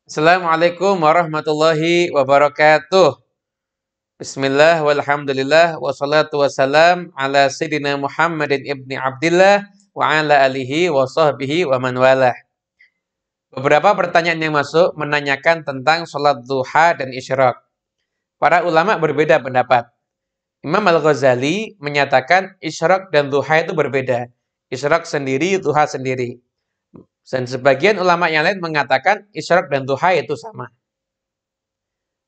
Assalamualaikum warahmatullahi wabarakatuh. Bismillah walhamdulillah wassalatu wassalam ala sayyidina Muhammadin ibni Abdillah wa ala alihi wa sahbihi wa man walah. Beberapa pertanyaan yang masuk menanyakan tentang sholat duha dan isyraq. Para ulama berbeda pendapat. Imam Al-Ghazali menyatakan isyraq dan duha itu berbeda. Isyraq sendiri, duha sendiri. Dan sebagian ulama yang lain mengatakan isyraq dan duha itu sama.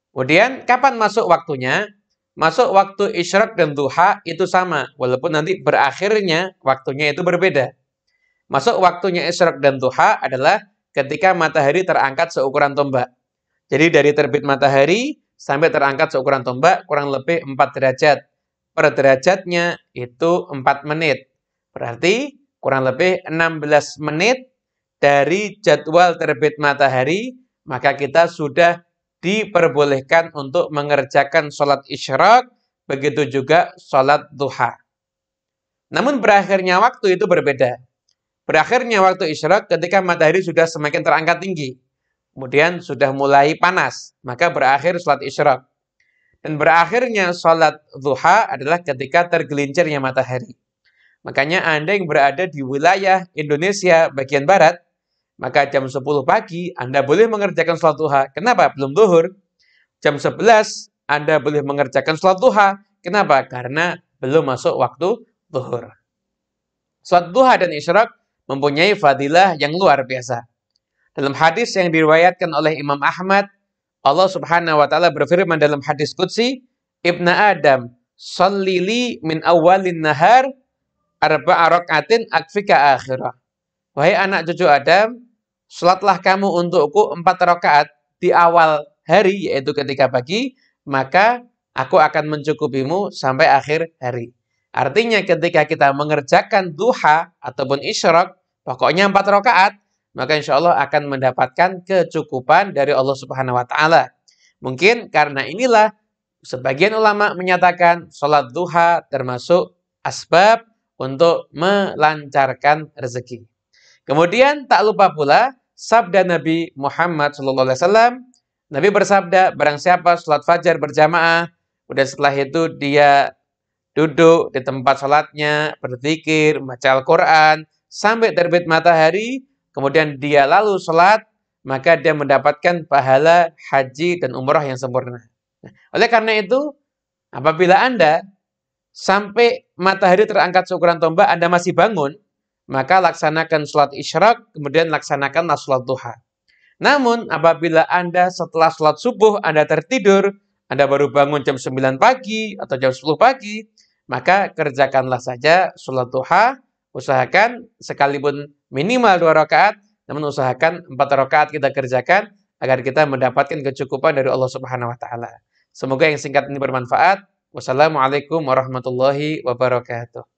Kemudian, kapan masuk waktunya? Masuk waktu isyraq dan duha itu sama, walaupun nanti berakhirnya waktunya itu berbeda. Masuk waktunya isyraq dan duha adalah ketika matahari terangkat seukuran tombak. Jadi dari terbit matahari sampai terangkat seukuran tombak kurang lebih 4 derajat. Per derajatnya itu 4 menit. Berarti kurang lebih 16 menit dari jadwal terbit matahari, maka kita sudah diperbolehkan untuk mengerjakan sholat isyraq, begitu juga sholat duha. Namun berakhirnya waktu itu berbeda. Berakhirnya waktu isyraq ketika matahari sudah semakin terangkat tinggi. Kemudian sudah mulai panas, maka berakhir sholat isyraq. Dan berakhirnya sholat duha adalah ketika tergelincirnya matahari. Makanya Anda yang berada di wilayah Indonesia bagian barat, maka jam 10 pagi Anda boleh mengerjakan sholat duha. Kenapa? Belum zuhur. Jam 11 Anda boleh mengerjakan sholat duha. Kenapa? Karena belum masuk waktu zuhur. Sholat duha dan isyraq mempunyai fadilah yang luar biasa. Dalam hadis yang diriwayatkan oleh Imam Ahmad, Allah Subhanahu wa taala berfirman dalam hadis qudsi, "Ibna Adam, shallili min awwalin nahar arba'a raka'atin akfika akhirah." Wahai anak cucu Adam, sholatlah kamu untukku 4 rakaat di awal hari, yaitu ketika pagi, maka aku akan mencukupimu sampai akhir hari. Artinya ketika kita mengerjakan duha ataupun isyraq, pokoknya 4 rakaat, maka insya Allah akan mendapatkan kecukupan dari Allah Subhanahu wa Ta'ala. Mungkin karena inilah sebagian ulama menyatakan sholat duha termasuk asbab untuk melancarkan rezeki. Kemudian tak lupa pula sabda Nabi Muhammad SAW. Nabi bersabda, barang siapa sholat fajar berjamaah, udah setelah itu dia duduk di tempat sholatnya, berzikir, membaca Al-Quran, sampai terbit matahari, kemudian dia lalu sholat, maka dia mendapatkan pahala haji dan umrah yang sempurna. Oleh karena itu, apabila Anda sampai matahari terangkat seukuran tombak, Anda masih bangun, maka laksanakan sholat isyraq, kemudian laksanakanlah sholat duha. Namun, apabila Anda setelah sholat subuh, Anda tertidur, Anda baru bangun jam 9 pagi atau jam 10 pagi, maka kerjakanlah saja sholat duha, usahakan sekalipun minimal 2 rakaat, namun usahakan 4 rakaat kita kerjakan, agar kita mendapatkan kecukupan dari Allah Subhanahu wa Ta'ala. Semoga yang singkat ini bermanfaat. Wassalamualaikum warahmatullahi wabarakatuh.